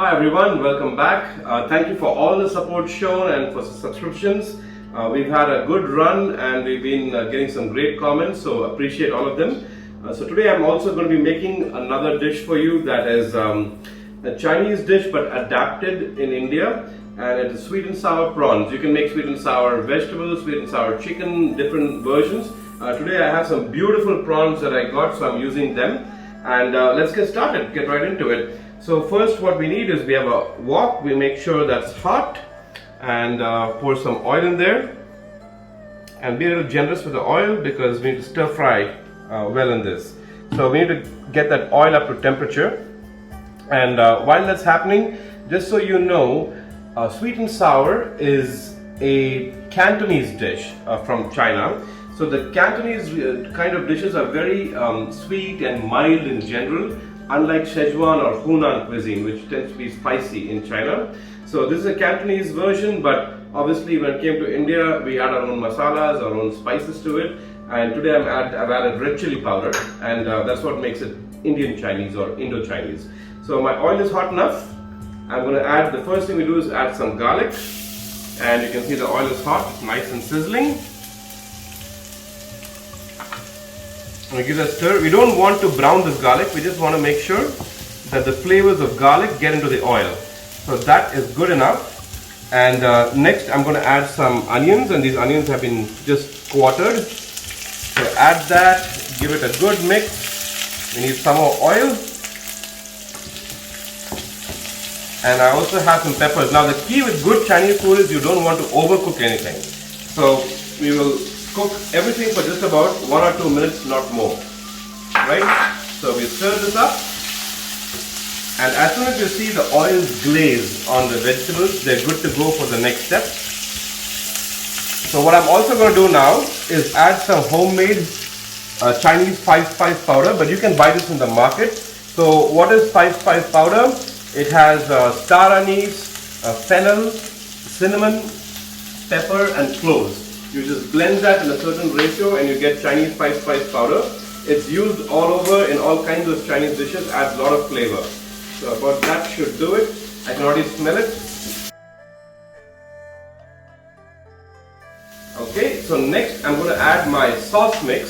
Hi everyone, welcome back. Thank you for all the support shown and for subscriptions. We've had a good run and we've been getting some great comments, so appreciate all of them. So today I'm also going to be making another dish for you that is a Chinese dish but adapted in India, and it is sweet and sour prawns. You can make sweet and sour vegetables, sweet and sour chicken, different versions. Today I have some beautiful prawns that I got, so I'm using them. And let's get started, get right into it. So first what we need is we have a wok. We make sure that's hot and pour some oil in there, and be a little generous with the oil because we need to stir fry well in this. So we need to get that oil up to temperature, and while that's happening, just so you know, sweet and sour is a Cantonese dish from China. So the Cantonese kind of dishes are very sweet and mild in general, unlike Szechuan or Hunan cuisine, which tends to be spicy in China. So this is a Cantonese version, but obviously when it came to India, we add our own masalas, our own spices to it. And today I've added red chili powder, and that's what makes it Indian Chinese or Indo-Chinese. So my oil is hot enough. I'm going to add, the first thing we do is add some garlic, and you can see the oil is hot, nice and sizzling. I'm going to give that a stir. We don't want to brown this garlic, we just want to make sure that the flavors of garlic get into the oil. So that is good enough. And next I'm going to add some onions, and these onions have been just quartered. So add that, give it a good mix. We need some more oil. And I also have some peppers. Now the key with good Chinese food is you don't want to overcook anything. So we will cook everything for just about 1 or 2 minutes, not more. Right? So we stir this up, and as soon as you see the oil glaze on the vegetables, they're good to go for the next step. So what I'm also going to do now is add some homemade Chinese 5-spice powder, but you can buy this in the market. So what is 5-spice powder? It has star anise, fennel, cinnamon, pepper and cloves. You just blend that in a certain ratio and you get Chinese 5-spice powder. It's used all over in all kinds of Chinese dishes, adds a lot of flavor. So about that should do it. I can already smell it. Okay, so next I'm going to add my sauce mix.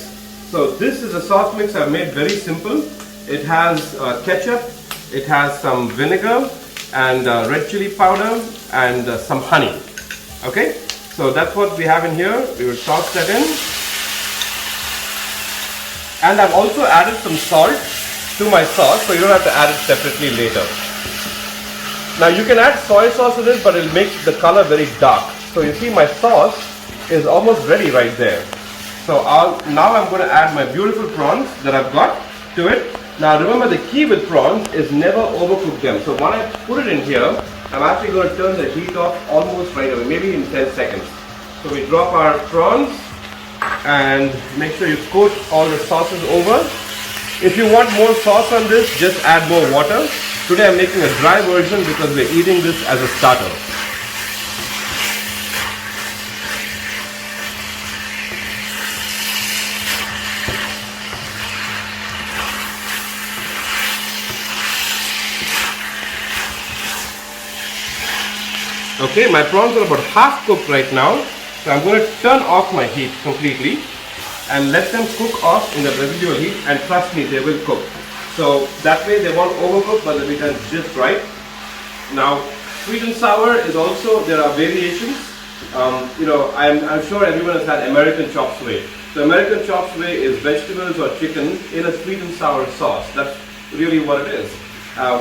So this is a sauce mix I've made very simple. It has ketchup, it has some vinegar and red chili powder and some honey. Okay. So that's what we have in here. We will toss that in. And I've also added some salt to my sauce, so you don't have to add it separately later. Now you can add soy sauce to this, but it'll make the color very dark. So you see my sauce is almost ready right there. So now I'm going to add my beautiful prawns that I've got to it. Now remember, the key with prawns is never overcook them. So when I put it in here, I'm actually going to turn the heat off almost right away, maybe in 10 seconds. So we drop our prawns and make sure you coat all the sauces over. If you want more sauce on this, just add more water. Today I'm making a dry version because we're eating this as a starter. Okay, my prawns are about half cooked right now, so I'm going to turn off my heat completely and let them cook off in the residual heat, and trust me, they will cook. So that way they won't overcook, but they'll be done just right. Now, sweet and sour is also, there are variations. I'm sure everyone has had American chop suey. So American chop suey is vegetables or chicken in a sweet and sour sauce. That's really what it is.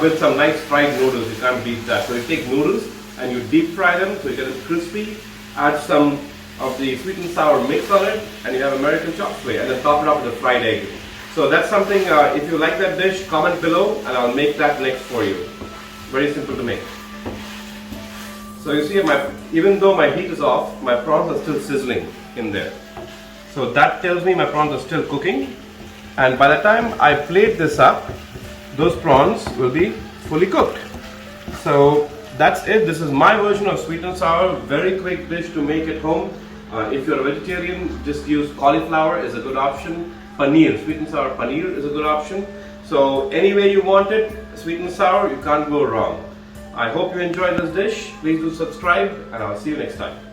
With some nice fried noodles, you can't beat that. So you take noodles and you deep fry them so you get it crispy, add some of the sweet and sour mix on it, and you have American chop suey, and then top it off with a fried egg. So that's something, if you like that dish, comment below and I'll make that next for you. Very simple to make. So you see, even though my heat is off, my prawns are still sizzling in there. So that tells me my prawns are still cooking, and by the time I plate this up, those prawns will be fully cooked. So that's it. This is my version of sweet and sour. Very quick dish to make at home. If you're a vegetarian, just use cauliflower is a good option. Paneer, sweet and sour paneer is a good option. So any way you want it, sweet and sour, you can't go wrong. I hope you enjoyed this dish. Please do subscribe, and I'll see you next time.